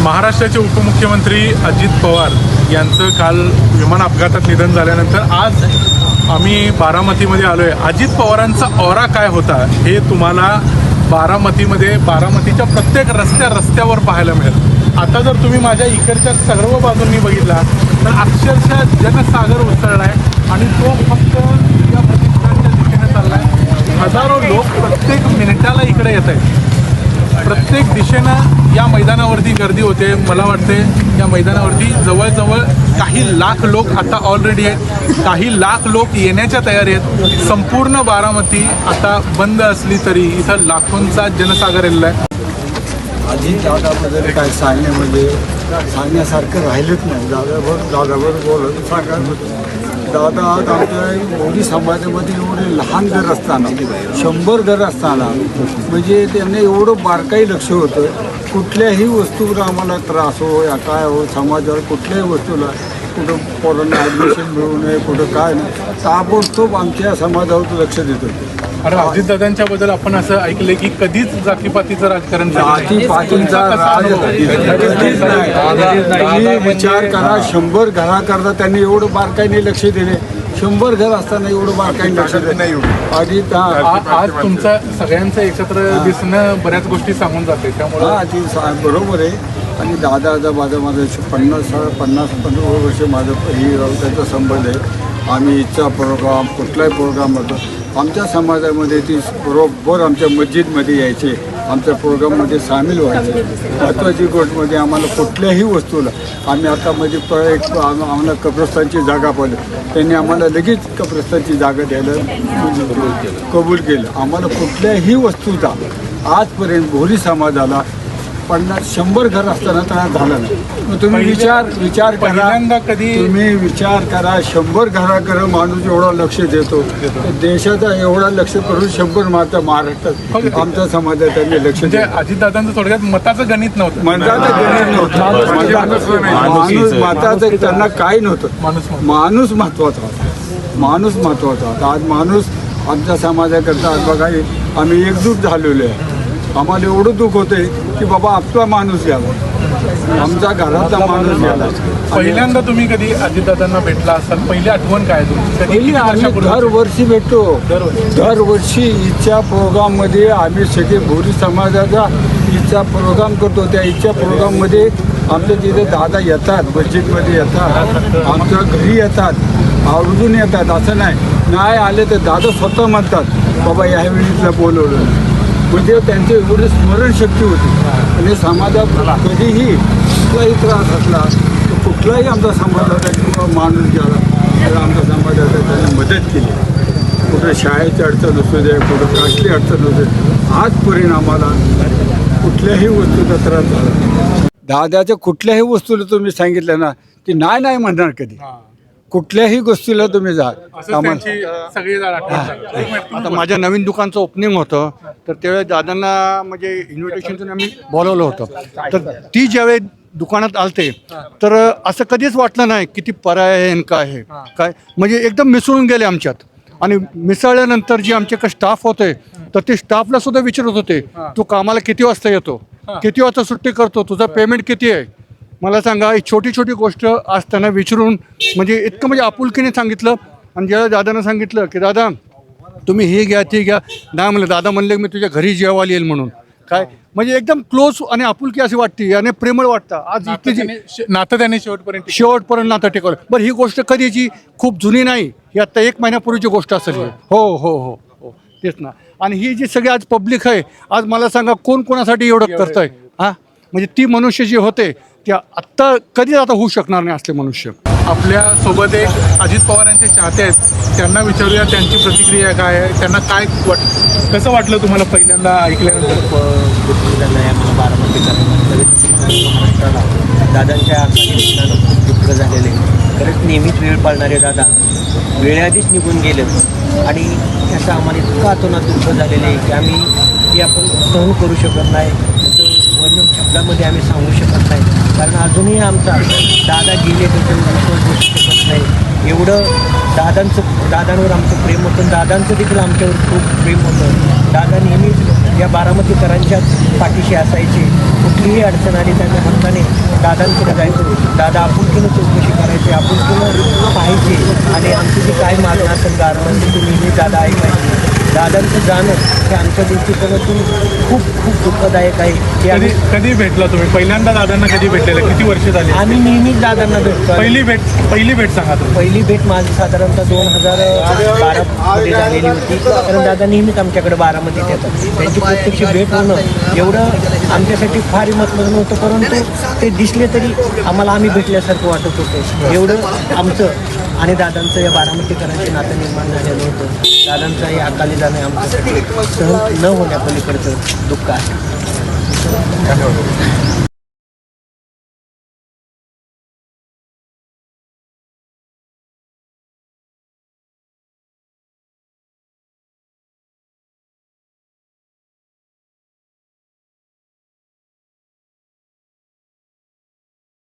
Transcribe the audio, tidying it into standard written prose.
महाराष्ट्राचे उपमुख्यमंत्री अजित पवार यांचं काल विमान अपघातात निधन झाल्यानंतर आज आम्ही बारामतीमध्ये आलो आहे. अजित पवारांचा ऑरा काय होता हे तुम्हाला बारामतीच्या प्रत्येक रस्त्यावर पाहायला मिळेल. आता जर तुम्ही माझ्या इकडच्या सर्व बाजूंनी बघितला तर अक्षरशः जनसागर उसळला आहे आणि तो फक्त या प्रतिष्ठानच्या दिशेने चालला आहे. हजारो लोक प्रत्येक मिनिटाला इकडे येत आहेत. प्रत्येक दिशेनं या मैदानावरती गर्दी होते. मला वाटते या मैदानावरती जवळजवळ काही लाख लोक आता ऑलरेडी आहेत, काही लाख लोक येण्याच्या तयारी आहेत. संपूर्ण बारामती आता बंद असली तरी इथं लाखोंचा जनसागर आलेला आहे. अजित दादाबद्दल काय सांगण्यासारखं राहिलंच नाही. दादावर बोलत सांगायचं होतं. दादा आज आमच्या मोदी समाजामध्ये एवढे लहान घर असताना 100 घर असताना म्हणजे त्यांना एवढं बारकाई लक्ष होतं. कुठल्याही वस्तूवर आम्हाला त्रास हो या काय हो समाजावर कुठल्याही वस्तूला कुठं पोरांना ॲडमिशन मिळू नये कुठं काय नाही ताबडतोब आमच्या समाजावर लक्ष देत होते. अरे अजितदादांच्या बद्दल आपण असं ऐकलंय की कधीच जातीपातीचं राजकारण जातीपातीचा विचार करा. 100 घराकरता त्यांनी एवढं बारकाईने लक्ष दिले. 100 घर असताना एवढं बारकाईने लक्ष देत नाही. आधी आज तुमचं सगळ्यांचं एकत्र दिसणं बऱ्याच गोष्टी सांगून जाते. त्यामुळे बरोबर आहे. आणि दादा माझं 50 वर्ष माझं ही त्यांचा संबंध आहे. आम्ही इच्छा प्रोग्राम कुठलाही प्रोग्राम होतो आमच्या समाजामध्ये ती बरोबर आमच्या मस्जिदमध्ये यायचे. आमच्या प्रोग्राममध्ये सामील व्हायचे. महत्त्वाची गोष्ट म्हणजे आम्हाला कुठल्याही वस्तूला आम्ही आता म्हणजे आम्हाला कब्रस्तानची जागा पाहिली. त्यांनी आम्हाला लगेच कब्रस्तानची जागा द्यायला कबूल केलं. आम्हाला कुठल्याही वस्तूचा आजपर्यंत भोरी समाजाला 100 घर असताना त्यांना झालं नाही. मग तुम्ही विचार करा. तुम्ही विचार करा 100 घराकडे माणूस एवढा लक्ष देतो. देशाचा एवढा लक्ष करून 100 महाराष्ट्रात आमच्या समाजात त्यांनी लक्ष दिलं. अजितदादांचं थोडक्यात मताचं गणित नव्हतं. मताचं गणित नव्हतं. मताचं त्यांना काही नव्हतं. माणूस महत्त्वाचा होता. आज माणूस आमच्या समाजाकरता आज बघा आम्ही एकजूट झालेलो आहे. आम्हाला एवढं दुःख होते की बाबा आपला माणूस गेला, आमच्या घरातला माणूस गेला. पहिल्यांदा तुम्ही कधी अजितदादांना भेटला असाल पहिली आठवण काय पहिली आम्ही दरवर्षी भेटतो. दरवर्षी इच्छा प्रोग्राममध्ये आम्ही सगळे भोरी समाजाचा इच्छा प्रोग्राम करतो. त्या इच्छा प्रोग्राममध्ये आमच्या तिथे दादा येतात, मस्जिदमध्ये येतात, आमच्या घरी येतात, आवर्जून येतात. असं नाही आले तर दादा स्वतः म्हणतात बाबा यावेळीला बोलवलं. म्हणजे त्यांची एवढी स्मरणशक्ती होती. आणि समाजात कधीही कुठलाही त्रास असला तर कुठलाही आमचा समाजाचा किंवा माणूस गेला तर आमच्या समाजाचा त्यांनी मदत केली. कुठं शाळेची अडचण असू दे, कुठं कासली अडचण असू दे, आजपर्यंत आम्हाला कुठल्याही वस्तूचा त्रास झाला. दादाच्या कुठल्याही वस्तूला तुम्ही सांगितलं ना ती नाही म्हणणार कधी. कुठल्याही गोष्टीला तुम्ही जा. आता माझ्या नवीन दुकानचं ओपनिंग होतं तर त्यावेळेस दादांना म्हणजे इन्व्हिटेशनचं आम्ही बोलवलं होतं. तर ती ज्यावेळी दुकानात आलते तर असं कधीच वाटलं नाही किती पर्याय आहे काय म्हणजे एकदम मिसळून गेले आमच्यात. आणि मिसळल्यानंतर जे आमच्याकडे स्टाफ होते तर ते स्टाफला सुद्धा विचारत होते तू कामाला किती वाजता येतो, किती वाजता सुट्टी करतो, तुझं पेमेंट किती आहे. मला सांगा ही छोटी गोष्ट आज त्यांना विचारून म्हणजे इतकं म्हणजे आपुलकीने सांगितलं. आणि ज्यावेळेला दादानं सांगितलं की दादा तुम्ही हे घ्या ते घ्या, नाही म्हणलं दादा म्हणले मी तुझ्या घरी जेवायला येईल म्हणून. काय म्हणजे एकदम क्लोज आणि आपुलकी अशी वाटते आणि प्रेमळ वाटतं. आज इतकी नातं त्याने शेवटपर्यंत नातं टिकवलं. बरं ही गोष्ट कधीची खूप जुनी नाही, ही आत्ता 1 महिन्यापूर्वीची गोष्ट असेल. हो तेच ना. आणि ही जी सगळी आज पब्लिक आहे आज मला सांगा कोण कोणासाठी एवढं करत आहे. म्हणजे ती मनुष्य जी होते त्या आत्ता कधीच आता होऊ शकणार नाही असले मनुष्य. आपल्या सोबत एक अजित पवारांचे चाहते आहेत, त्यांना विचारूया त्यांची प्रतिक्रिया काय आहे, त्यांना काय कसं वाटलं तुम्हाला पहिल्यांदा ऐकल्यानंतर. दादांच्या खूप दुःख झालेले. खरंच नेहमीच वेळ पाळणारे दादा वेळेआधीच निघून गेले आणि त्याचं आम्हाला इतकं अतोनात दुःख झालेलं आहे की आम्ही आपण सहन करू शकत नाही. वर्णन शब्दामध्ये आम्ही सांगू शकत नाही. कारण अजूनही आमचा दादा गेले त्याच्यावर विश्वास बसू शकत नाही. एवढं दादांवर आमचं प्रेम होतं, दादांचं देखील आमच्यावर खूप प्रेम होतं. दादा नेहमीच या बारामतीकरांच्याच पाठीशी असायचे. कुठलीही अडचण आली त्यांच्या हक्काने दादांकडे जायचो. दादा आपुलकीनं चौकशी करायचे, आपुलकीनं पाहायचे आणि आमची जी काय मागणं असेल गारमेंटची ती नेहमी दादा ऐकायचे. दादांचं जाणं हे आमच्या दृष्टिकोनातून खूप खूप दुःखदायक आहे की कधी कधी भेटला तुम्ही पहिल्यांदा दादांना कधी भेटलेलं? किती वर्ष झाली? आम्ही नेहमीच दादांना भेटतो. पहिली भेट सांगा तुम्ही. पहिली भेट माझी साधारणतः 2012 झालेली होती. कारण दादा नेहमीच आमच्याकडे बारामतीत येतात. त्यांची प्रत्यक्ष भेट होणं एवढं आमच्यासाठी फार महत्त्वाचं नव्हतं, परंतु ते दिसले तरी आम्हाला आम्ही भेटल्यासारखं वाटत होतं. एवढं आमचं आणि दादांचं या बारामतीकरांचे नातं निर्माण झालेलं होतं. दादांचं हे अकाली जाणं आमच्यासाठी सहन न होण्यापलीकडचं दुःख आहे. धन्यवाद.